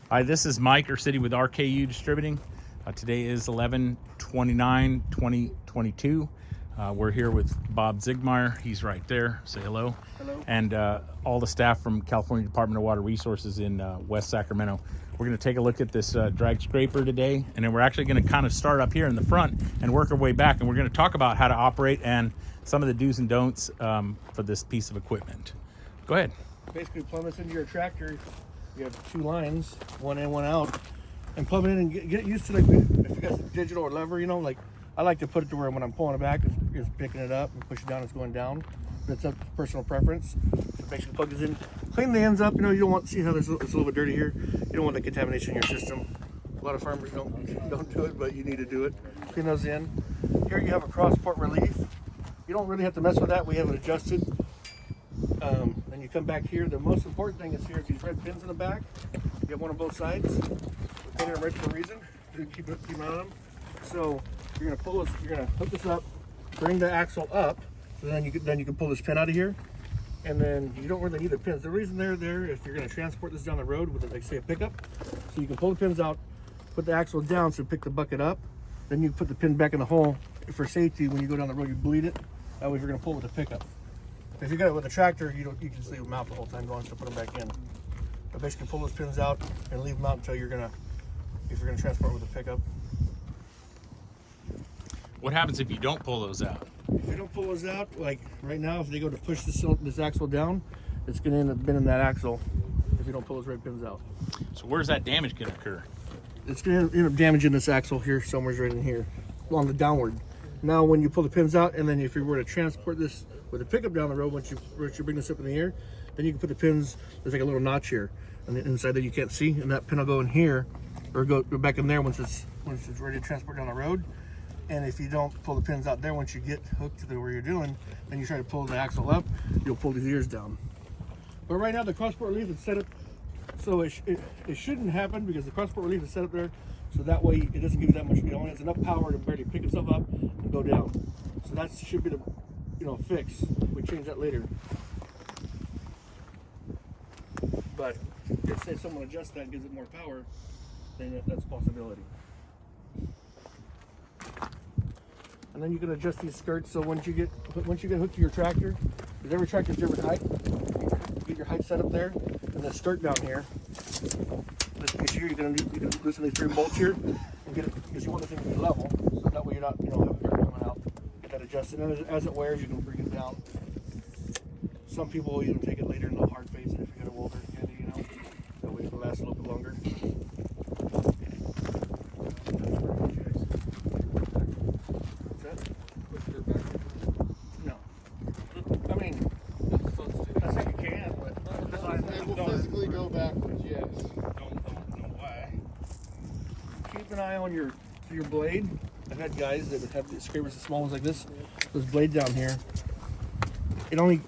Hi, this is Mike City with RKU Distributing. Today is 11/29/2022. We're here with Bob Zigmeyer. He's right there. Say hello. Hello. And all the staff from California Department of Water Resources in West Sacramento. We're going to take a look at this drag scraper today, and then we're actually going to kind of start up here in the front and work our way back, and we're going to talk about how to operate and some of the do's and don'ts for this piece of equipment. Go ahead. Basically, plumb this into your tractor. You have two lines, one in, one out, and plumb it in and get used to, like, if you got a digital or lever, you know, like I like to put it to where when I'm pulling it back, it's picking it up, and push it down, it's going down. That's up to personal preference. So basically, plug this in, clean the ends up. You know, you don't want to see how it's a little bit dirty here. You don't want the contamination in your system. A lot of farmers don't do it, but you need to do it. Clean those in. Here you have a cross port relief. You don't really have to mess with that. We have it adjusted. Then you come back here. The most important thing is here these red pins in the back. You have one on both sides. We painted them red for a reason to keep on them. So you're gonna pull this. You're gonna hook this up, bring the axle up, so then you can pull this pin out of here. And then you don't really need the pins. The reason they're there if you're gonna transport this down the road with, like, say, a pickup, so you can pull the pins out, put the axle down, so pick the bucket up. Then you put the pin back in the hole for safety. When you go down the road, you bleed it. That way, if you're gonna pull with a pickup. If you got it with a tractor, you can just leave them out the whole time. You don't have to put them back in. But basically, pull those pins out and leave them out until if you're gonna transport with a pickup. What happens if you don't pull those out? If you don't pull those out, like right now, if they go to push this axle down, it's gonna end up bending that axle if you don't pull those red pins out. So where's that damage going to occur? It's gonna end up damaging this axle here, somewhere's right in here, along the downward. Now, when you pull the pins out, and then if you were to transport this with a pickup down the road, once you bring this up in the air, then you can put the pins. There's like a little notch here on the inside that you can't see, and that pin will go in here, or go back in there once it's ready to transport down the road. And if you don't pull the pins out there, once you get hooked to where you're doing, then you try to pull the axle up, you'll pull these ears down. But right now, the cross-port relief is set up so it shouldn't happen, because the cross-port relief is set up there so that way it doesn't give you that much. It only has enough power to barely pick itself up and go down. So that should be the fix. We change that later. But if, say, someone adjusts that and gives it more power, then that's a possibility. And then you can adjust these skirts so once you get hooked to your tractor, because every tractor is different height, you get your height set up there, and the skirt down here. This piece here, you can loosen these 3 bolts here and get it, because you want the thing to be level, so that way you're not having dirt coming out. Get that adjusted, and as it wears, you can bring it down. Some people will even take it later and they'll hard face it if you got a welder handy, that way it will last a little bit longer. No. I mean, I think you can, but It will physically go backwards, yes. Don't know why. keep an eye on your blade. I've had guys that have the scrapers, the small ones like this blade down here.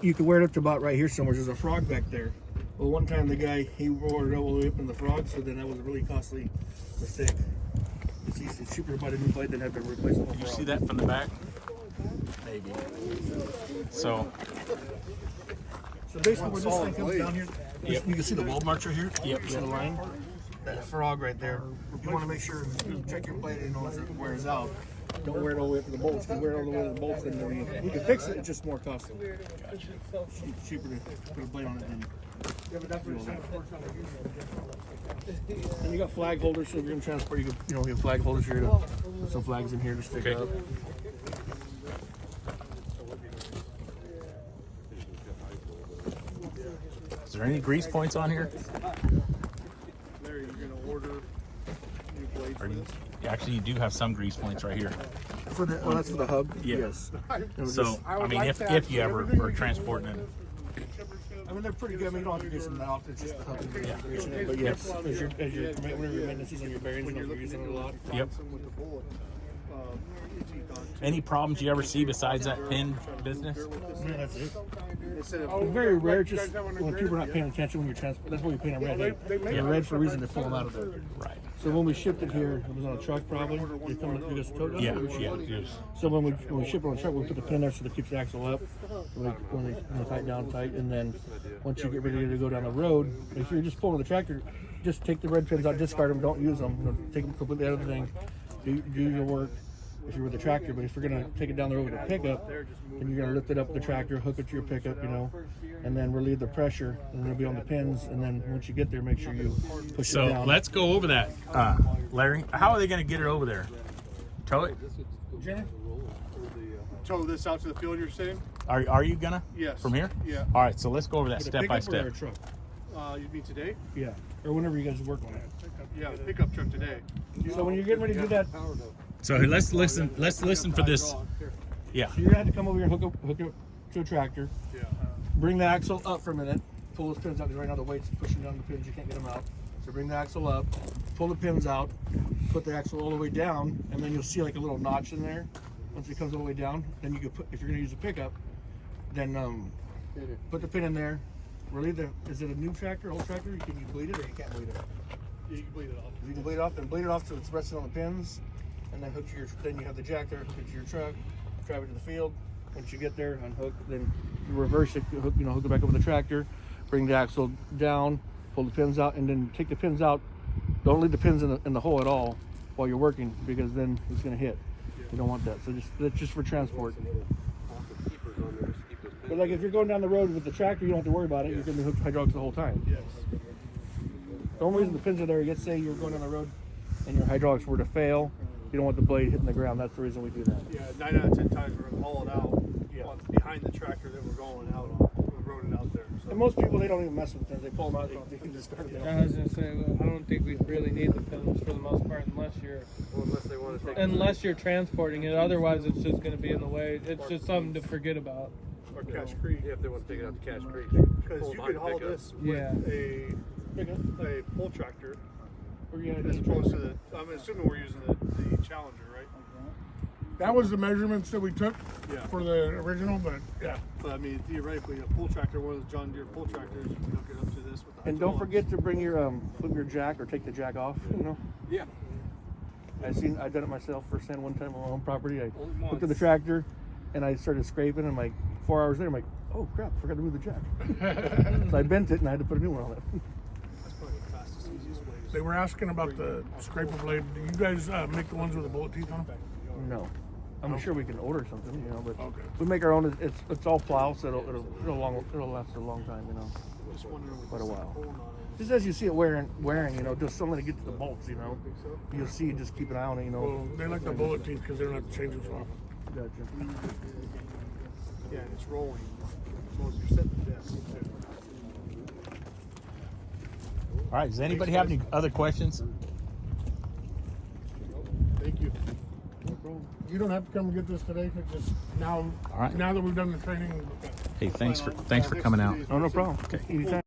You can wear it up to about right here somewhere. There's a frog back there. Well, one time the guy, he roared it all the way up in the frog, so then that was a really costly mistake. It's cheaper to buy a new blade than have to replace the whole frog. You see that from the back? Maybe. So basically, where this thing comes down here, Yep. you can see the weld marker here. Yep. You see the line? That frog right there. You want to make sure you check your blade and as it wears out. Don't wear it all the way up to the bolts. If you wear it all the way to the bolts, then you can fix it. It's just more costly. It's cheaper to put a blade on it than. And you got flag holders, so if you're gonna transport, you have flag holders here to put some flags in here to stick up. is there any grease points on here? Larry, you're going to order new blades. Actually, you do have some grease points right here. That's for the hub. Yeah. Yes. So, I mean, if you ever are transporting it. I mean, they're pretty good. I mean, you don't have to do some mouth. It's just the hub and greasing it. But yes, as your maintenance is on your bearings, you're using it a lot. Yep. With the bullet. Any problems you ever see besides that pin business? Yeah, that's it. Instead of It's very rare, just when people are not paying attention when you're transporting. That's why we paint them red. They're red for a reason to pull them out of there. Right. So when we shipped it here, it was on a truck probably. They come you guys towed it? Yeah. Yes. So when we ship it on a truck, we put the pin there so it keeps the axle up. When they tighten down tight, and then once you get ready to go down the road, if you're just pulling the tractor, just take the red pins out, discard them, don't use them. You know, take them completely out of the thing. Do your work. If you're with the tractor, but if you're gonna take it down the road with a pickup, then you're gonna lift it up with the tractor, hook it to your pickup, you know, and then relieve the pressure, and it'll be on the pins. And then once you get there, make sure you push it So down. let's go over that, Larry. How are they going to get it over there? Tow it? Jenny? tow this out to the field, you're saying? Are you gonna? Yes. From here? Yeah. All right. So let's go over that With a step by pickup or a step. truck? You mean today? Yeah, or whenever you guys work on it. Yeah, the pickup truck today. So when you're getting ready to do that, So let's listen. Let's listen for this. Yeah. so you're gonna have to come over here and hook up to a tractor. Yeah. Bring the axle up for a minute. Pull those pins out because right now the weight's pushing down the pins. You can't get them out. So bring the axle up, pull the pins out, put the axle all the way down, and then you'll see like a little notch in there. Once it comes all the way down, then you can put, if you're gonna use a pickup, then put the pin in there. Relieve the. Is it a new tractor, old tractor? Can you bleed it or you can't bleed it? Yeah, you can bleed it off. If you can bleed it off, then bleed it off so it's resting on the pins, and then hook to your. Then you have the jack there, hook it to your truck, drive it to the field. Once you get there, unhook, then you reverse it, hook it back over the tractor, bring the axle down, pull the pins out, and then take the pins out. Don't leave the pins in the hole at all while you're working, because then it's going to hit. You don't want that. So that's just for transport. But like if you're going down the road with the tractor, you don't have to worry about it. You're going to be hooked to hydraulics the whole time. Yes. The only reason the pins are there, let's say you're going down the road and your hydraulics were to fail, you don't want the blade hitting the ground. That's the reason we do that. Yeah, 9 out of 10 times we're gonna haul it out on, behind the tractor that we're going out on. We rode it out there. So. And most people, they don't even mess with pins. They pull them out, they can discard them. I was gonna say, I don't think we really need the pins for the most part, unless you're transporting it. Otherwise, it's just gonna be in the way. It's just something to forget about. Or Cache Creek. Yeah, if they want to take it out to Cache Creek. Because you could haul this with Yeah. a pull tractor Or you as opposed to the. I'm assuming we're using the Challenger, right? That was the measurements that we took Yeah. for the original, but yeah. But I mean, theoretically, a pull tractor, one of those John Deere pull tractors, you can hook it up to this with the And don't hydraulics. forget to bring your flip your jack or take the jack off. You know, Yeah. I've done it myself firsthand one time on my own property. I Only hooked to the once. tractor, and I started scraping. And like 4 hours later, I'm like, oh crap, forgot to move the jack. So I bent it and I had to put a new one on it. That's probably the fastest, easiest way to They were asking about the scraper blade. Do you guys make the ones with the bullet teeth on them? No, I'm sure we can order something, you know, but Okay. we make our own. It's all plow, so it'll last a long time, you know, just wondering what quite a this while. pulling on it. Just as you see it wearing, you know, just don't let it get to the bolts, you know. You'll see, just keep an eye on it, you know. Well, they like the bullet teeth because they don't have to change them so often. Gotcha. Yeah, and it's rolling. As long as you're setting the desk. All right. Does anybody have any other questions? Thank you. You don't have to come and get this today. It's just now. All right. Now that we've done the training. Hey, thanks for coming out. Oh, no problem. Okay. Anytime.